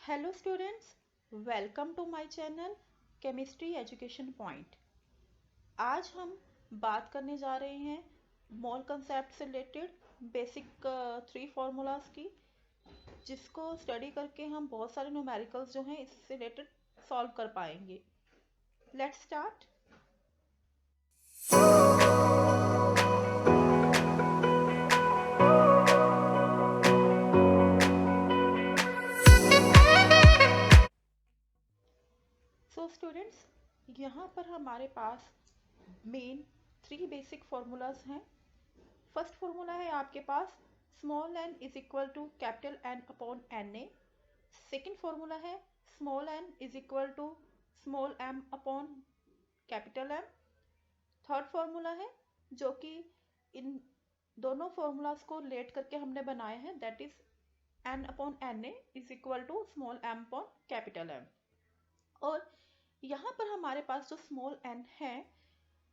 Hello students, welcome to my channel chemistry education point. आज हम बात करने जा रहे हैं मोल कंसेप्ट से रिलेटेड बेसिक 3 फार्मूलाज की, जिसको स्टडी करके हम बहुत सारे न्यूमेरिकल्स जो हैं इससे रिलेटेड सॉल्व कर पाएंगे। Let's start. सो स्टूडेंट्स, यहाँ पर हमारे पास मेन 3 बेसिक फार्मूलाज हैं। फर्स्ट फॉर्मूला है आपके पास small N is equal to capital N upon N A. Second formula है small N is equal to small M upon capital M. Third formula है जो कि इन दोनों फॉर्मूलाज को रिलेट करके हमने बनाए हैं, that is N upon N A is equal to small M upon capital M. और यहाँ पर हमारे पास जो स्मॉल एन है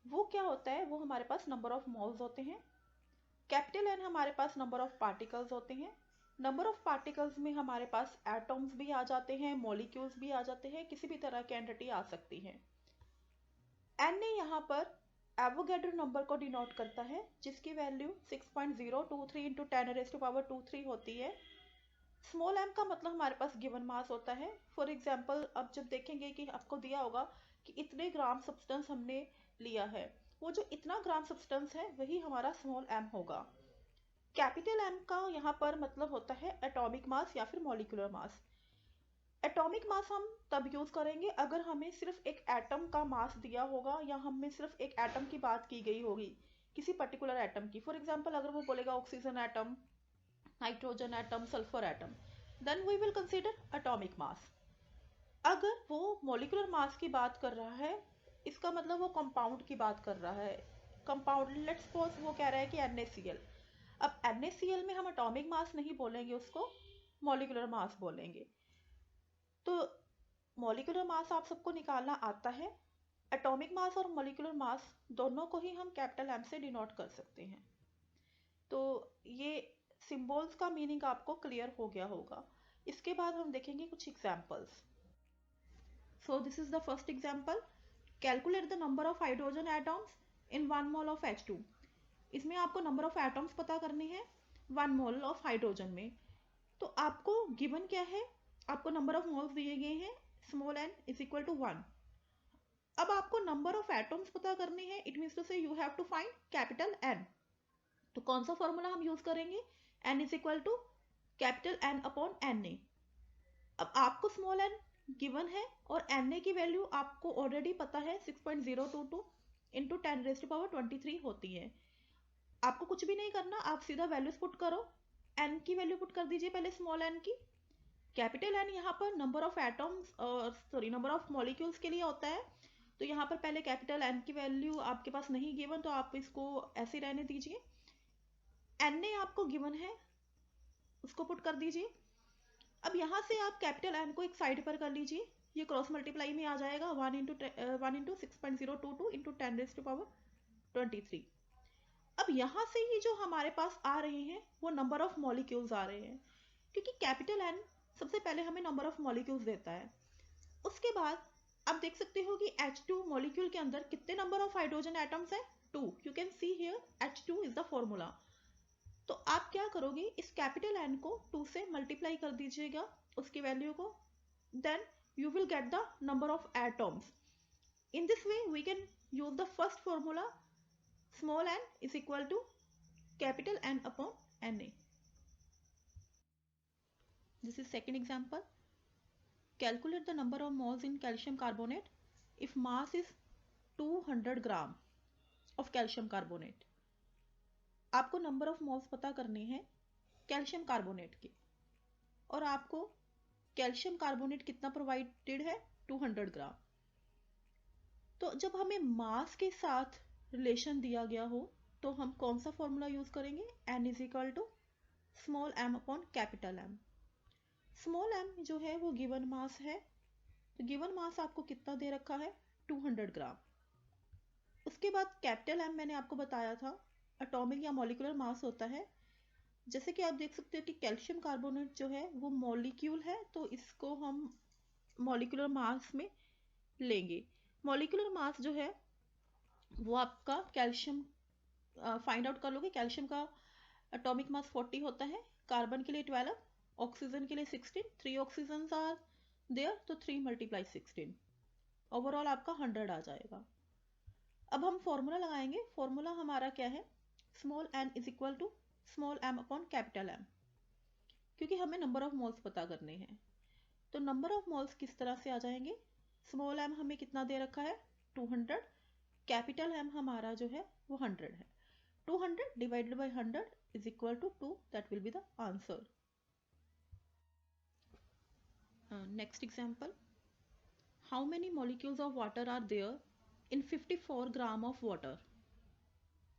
वो क्या होता है, वो हमारे पास नंबर ऑफ मोल्स होते हैं। कैपिटल एन हमारे पास नंबर ऑफ पार्टिकल्स होते हैं। नंबर ऑफ पार्टिकल्स में हमारे पास एटॉम्स भी आ जाते हैं, मॉलिक्यूल्स भी आ जाते हैं, किसी भी तरह की एंटिटी आ सकती है। एन ने यहाँ पर एवोगैड्रो नंबर को डिनोट करता है, जिसकी वैल्यू 6.023 इंटू 10⁻⁻23 होती है। स्मॉल एम का मतलब हमारे पास गिवन मास होता है। फॉर एग्जाम्पल, अब जब देखेंगे कि आपको दिया होगा कि इतने ग्राम सब्सटेंस हमने लिया है, वो जो इतना ग्राम सब्सटेंस है वही हमारा स्मॉल एम होगा। कैपिटल एम का यहाँ पर मतलब होता है एटॉमिक मास या फिर मॉलिक्यूलर मास। एटॉमिक मास हम तब यूज करेंगे अगर हमें सिर्फ एक एटम का मास दिया होगा या हमें सिर्फ एक एटम की बात की गई होगी, किसी पर्टिकुलर एटम की। फॉर एग्जाम्पल, अगर वो बोलेगा oxygen atom, nitrogen atom, sulphur atom, then we will consider atomic mass. अगर वो मॉलिक्यूलर मास की बात कर रहा है, इसका मतलब वो कंपाउंड की बात कर रहा है। कंपाउंड, लेट्स सपोज वो कह रहा है कि NaCl। अब NaCl में हम एटॉमिक मास नहीं बोलेंगे, उसको मॉलिक्यूलर मास बोलेंगे। तो मॉलिक्यूलर मास आप सबको निकालना आता है। एटॉमिक मास और मॉलिक्यूलर मास दोनों को ही हम कैपिटल एम से डिनोट कर सकते हैं। तो ये सिंबल्स का मीनिंग आपको क्लियर हो गया होगा। इसके बाद हम देखेंगे कुछ examples. So this is the first example. Calculate the number of hydrogen atoms in 1 mole of H2। इसमें आपको नंबर ऑफ एटम्स पता करने हैं 1 मोल ऑफ हाइड्रोजन में। तो आपको गिवन क्या है, आपको नंबर ऑफ मोल्स दिए गए हैं, small N is equal to 1। अब आपको नंबर ऑफ एटम्स पता करने हैं, it means to say you have to find capital N. तो कौन सा फॉर्मूला हम यूज करेंगे, N is equal to capital N upon N A. अब आपको स्मॉल एन गिवन है और एन ए की वैल्यू आपको ऑलरेडी पता है 6.022 इंटू 10⁻23 होती है। आपको कुछ भी नहीं करना, आप सीधा वैल्यूज पुट करो। एन की वैल्यू पुट कर दीजिए पहले स्मॉल एन की। कैपिटल एन यहाँ पर number of atoms, sorry number of molecules के लिए होता है। तो यहाँ पर पहले कैपिटल एन की वैल्यू आपके पास नहीं गिवन, तो आप इसको ऐसे रहने दीजिए। एन ने आपको गिवन है, उसको पुट कर दीजिए। अब यहाँ से आप कैपिटल एन को एक साइड पर कर लीजिए, ये क्रॉस मल्टीप्लाई में आ जाएगा 1 इंटू 6.022 इंटू 10⁻23। अब यहाँ से ही जो हमारे पास आ रहे हैं वो नंबर ऑफ मॉलिक्यूल्स आ रहे हैं, क्योंकि कैपिटल एन सबसे पहले हमें नंबर ऑफ मॉलिक्यूल्स देता है। उसके बाद आप देख सकते हो कि H2 मॉलिक्यूल के अंदर कितने नंबर ऑफ हाइड्रोजन एटम्स है, 2। You can see here H2 is the formula. तो आप क्या करोगे, इस कैपिटल एन को 2 से मल्टीप्लाई कर दीजिएगा, उसकी वैल्यू को, then you will get the number of atoms. In this way we can use the first formula, small n is equal to capital N upon Na. This is second example. Calculate the number of moles in calcium carbonate if mass is 200 gram of calcium carbonate. आपको number of moles पता करने हैं calcium carbonate के, और आपको calcium carbonate कितना provided है, 200 ग्राम। तो जब हमें मास के साथ रिलेशन दिया गया हो तो हम कौन सा फॉर्मूला यूज करेंगे, N is equal to small M upon capital M. Small M जो है वो गिवन मास है, तो गिवन मास आपको कितना दे रखा है, 200 ग्राम। उसके बाद कैपिटल एम मैंने आपको बताया था एटॉमिक या मॉलिक्यूलर मास होता है। जैसे कि आप देख सकते हो कि कैल्शियम कार्बोनेट जो है वो मॉलिक्यूल है, तो इसको हम मॉलिक्यूलर मास में लेंगे। मॉलिक्यूलर मास जो है वो आपका कैल्शियम फाइंड आउट कर लोगे। कैल्शियम का एटॉमिक मास 40 होता है, कार्बन के लिए 12, ऑक्सीजन के लिए 16, 3 ऑक्सीजन आर देयर, तो 3 × 16, ओवरऑल आपका 100 आ जाएगा। अब हम फॉर्मूला लगाएंगे। फॉर्मूला हमारा क्या है, small n is equal to small m upon capital M, क्योंकि हमें नंबर ऑफ मोल्स पता करने हैं। तो नंबर ऑफ मोल्स किस तरह से आ जाएंगे, स्मॉल m हमें कितना दे रखा है 200, कैपिटल M हमारा जो है वो 100 है। 200 divided by 100 is equal to 2, that will be the answer. Next example, how many molecules of water are there in 54 gram of water.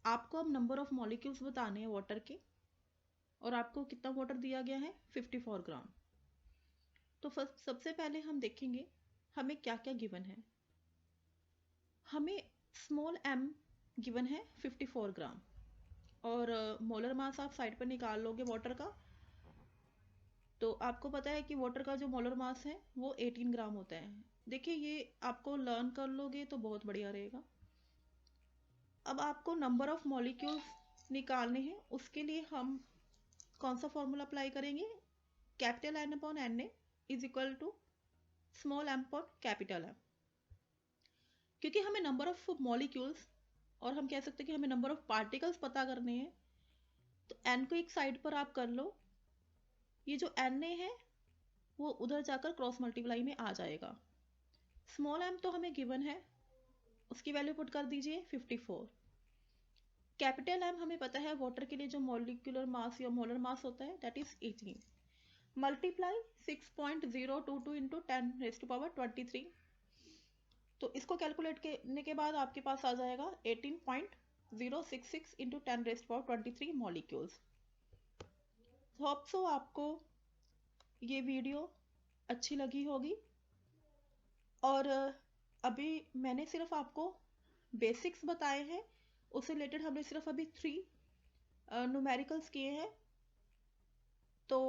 आपको अब नंबर ऑफ मॉलिक्यूल्स बताने हैं वाटर के, और आपको कितना वाटर दिया गया है 54 ग्राम। तो फर्स्ट सबसे पहले हम देखेंगे हमें क्या क्या गिवन है। हमें स्मॉल m गिवन है 54 ग्राम, और मोलर मास आप साइड पर निकाल लोगे वाटर का, तो आपको पता है कि वाटर का जो मोलर मास है वो 18 ग्राम होता है। देखिए ये आपको लर्न कर लोगे तो बहुत बढ़िया रहेगा। अब आपको नंबर ऑफ मॉलिक्यूल्स निकालने हैं, उसके लिए हम कौन सा फॉर्मूला अप्लाई करेंगे, capital N upon Na is equal to small m upon capital M। क्योंकि हमें नंबर ऑफ मॉलिक्यूल्स और हम कह सकते हैं कि हमें नंबर ऑफ पार्टिकल्स पता करने हैं, तो n को एक साइड पर आप कर लो, ये जो Na है वो उधर जाकर क्रॉस मल्टीप्लाई में आ जाएगा। स्मॉल m तो हमें गिवन है, उसकी वैल्यू पुट कर दीजिए 54। कैपिटल M हमें पता है वाटर के लिए जो मॉलिक्यूलर मास या मोलर मास होता है दैट इज 18, मल्टीप्लाई 6.022 इंटू 10⁻23, तो इसको कैलकुलेट करने के बाद आपके पास आ जाएगा 18.066 इंटू 10⁻23 मॉलिक्यूल्स। होप सो आपको ये वीडियो अच्छी लगी होगी, और अभी मैंने सिर्फ आपको बेसिक्स बताए हैं, उससे रिलेटेड हमने सिर्फ अभी 3 न्यूमेरिकल्स किए हैं। तो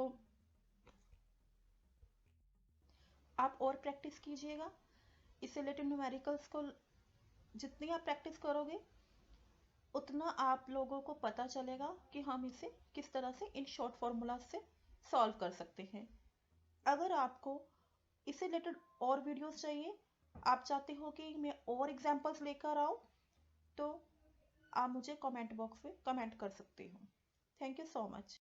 आप और प्रैक्टिस कीजिएगा, इससे रिलेटेड न्यूमेरिकल्स को जितनी आप प्रैक्टिस करोगे उतना आप लोगों को पता चलेगा कि हम इसे किस तरह से इन शॉर्ट फॉर्मूला से सॉल्व कर सकते हैं। अगर आपको इससे रिलेटेड और वीडियोस चाहिए, आप चाहते हो कि मैं और एग्जांपल्स लेकर आऊँ, तो आप मुझे कमेंट बॉक्स में कमेंट कर सकते हो। Thank you so much.